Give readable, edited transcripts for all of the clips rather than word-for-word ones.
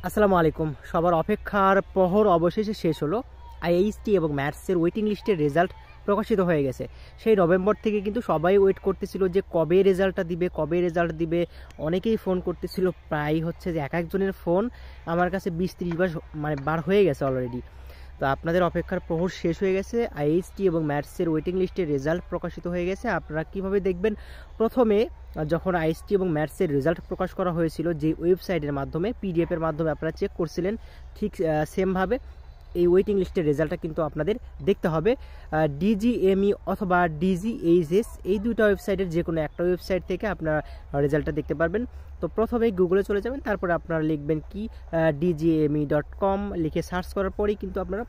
আসসালামু আলাইকুম। সবার অপেক্ষার প্রহর অবশেষে শেষ হলো। আইএইচটি এবং ম্যাথসের ওয়েটিং লিস্টের রেজাল্ট প্রকাশিত হয়ে গেছে। সেই নভেম্বর থেকে কিন্তু সবাই ওয়েট করতেছিল যে কবে রেজাল্ট দিবে। অনেকেই ফোন করতেছিল, প্রায় হচ্ছে যে এক একজনের ফোন আমার কাছে 20-30 বার বার হয়ে গেছে অলরেডি। তো আপনাদের অপেক্ষার প্রহর শেষ হয়ে গেছে। আইএইচটি এবং ম্যাথসের ওয়েটিং লিস্টের রেজাল্ট প্রকাশিত হয়ে গেছে। আপনারা কিভাবে দেখবেন? প্রথমে যখন আইএসটি এবং ম্যাথসের রেজাল্ট প্রকাশ করা হয়েছিল, যে ওয়েবসাইটের মাধ্যমে পিডিএফের মাধ্যমে আপনারা চেক করছিলেন, ঠিক সেমভাবে এই ওয়েটিং লিস্টের রেজাল্টটা কিন্তু আপনাদের দেখতে হবে। ডিজিএমই অথবা ডিজিএইচএস এই দুইটা ওয়েবসাইটের যে কোনো একটা ওয়েবসাইট থেকে আপনারা রেজাল্টটা দেখতে পারবেন। তো প্রথমেই গুগলে চলে যাবেন, তারপরে আপনারা লিখবেন কি dgme.com লিখে সার্চ করার পরেই কিন্তু আপনারা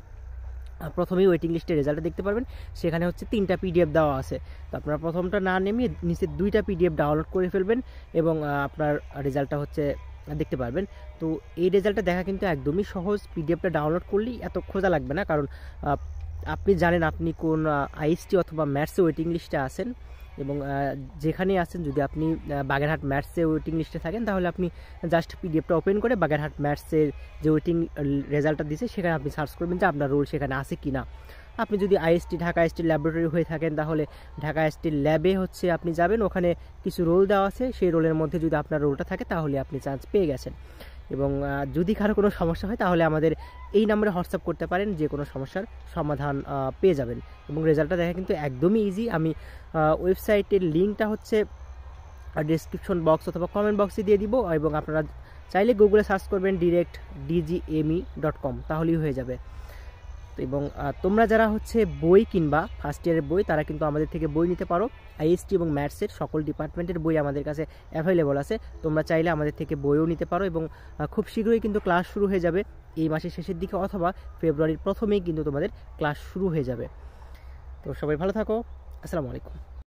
প্রথমেই ওয়েটিং লিস্টের রেজাল্টটা দেখতে পারবেন। সেখানে হচ্ছে 3টা পিডিএফ দেওয়া আছে। তো আপনারা প্রথমটা না নেমিয়ে নিচে 2টা পিডিএফ ডাউনলোড করে ফেলবেন এবং আপনার রেজাল্টটা হচ্ছে দেখতে পারবেন। তো এই রেজাল্টটা দেখা কিন্তু একদমই সহজ। পিডিএফটা ডাউনলোড করলেই এত খোঁজা লাগবে না, কারণ আপনি জানেন আপনি কোন আইএসটি অথবা ম্যাথসে ওয়েটিং লিস্টে আছেন এবং যেখানেই আছেন। যদি আপনি বাগেরহাট ম্যাথসে ওয়েটিং লিস্টে থাকেন, তাহলে আপনি জাস্ট পিডিএফটা ওপেন করে বাগেরহাট ম্যাথসের যে ওয়েটিং রেজাল্টটা দিয়েছে সেখানে আপনি সার্চ করবেন যে আপনার রোল সেখানে আছে কি না। আপনি যদি ঢাকা আইএসটি ল্যাবরেটরি হয়ে থাকেন, তাহলে ঢাকা আইএসটির ল্যাবে হচ্ছে আপনি যাবেন, ওখানে কিছু রোল দেওয়া আছে, সেই রোলের মধ্যে যদি আপনার রোলটা থাকে তাহলে আপনি চান্স পেয়ে গেছেন। এবং যদি কারো কোনো সমস্যা হয় তাহলে আমাদের এই নাম্বারে হোয়াটসঅ্যাপ করতে পারেন, যে কোনো সমস্যার সমাধান পেয়ে যাবেন। এবং রেজাল্টটা দেখা কিন্তু একদমই ইজি। আমি ওয়েবসাইটের লিঙ্কটা হচ্ছে ডেসক্রিপশন বক্স অথবা কমেন্ট বক্সে দিয়ে দিব, এবং আপনারা চাইলে গুগলে সার্চ করবেন ডিরেক্ট dgme.com, তাহলেই হয়ে যাবে। এবং তোমরা যারা হচ্ছে বই কিনবা, ফার্স্ট ইয়ারের বই, তারা কিন্তু আমাদের থেকে বই নিতে পারো। আইএসটি এবং ম্যাথসের সকল ডিপার্টমেন্টের বই আমাদের কাছে অ্যাভেলেবল আছে। তোমরা চাইলে আমাদের থেকে বইও নিতে পারো এবং খুব শীঘ্রই কিন্তু ক্লাস শুরু হয়ে যাবে। এই মাসের শেষের দিকে অথবা ফেব্রুয়ারির প্রথমেই কিন্তু তোমাদের ক্লাস শুরু হয়ে যাবে। তো সবাই ভালো থাকো। আসসালামু আলাইকুম।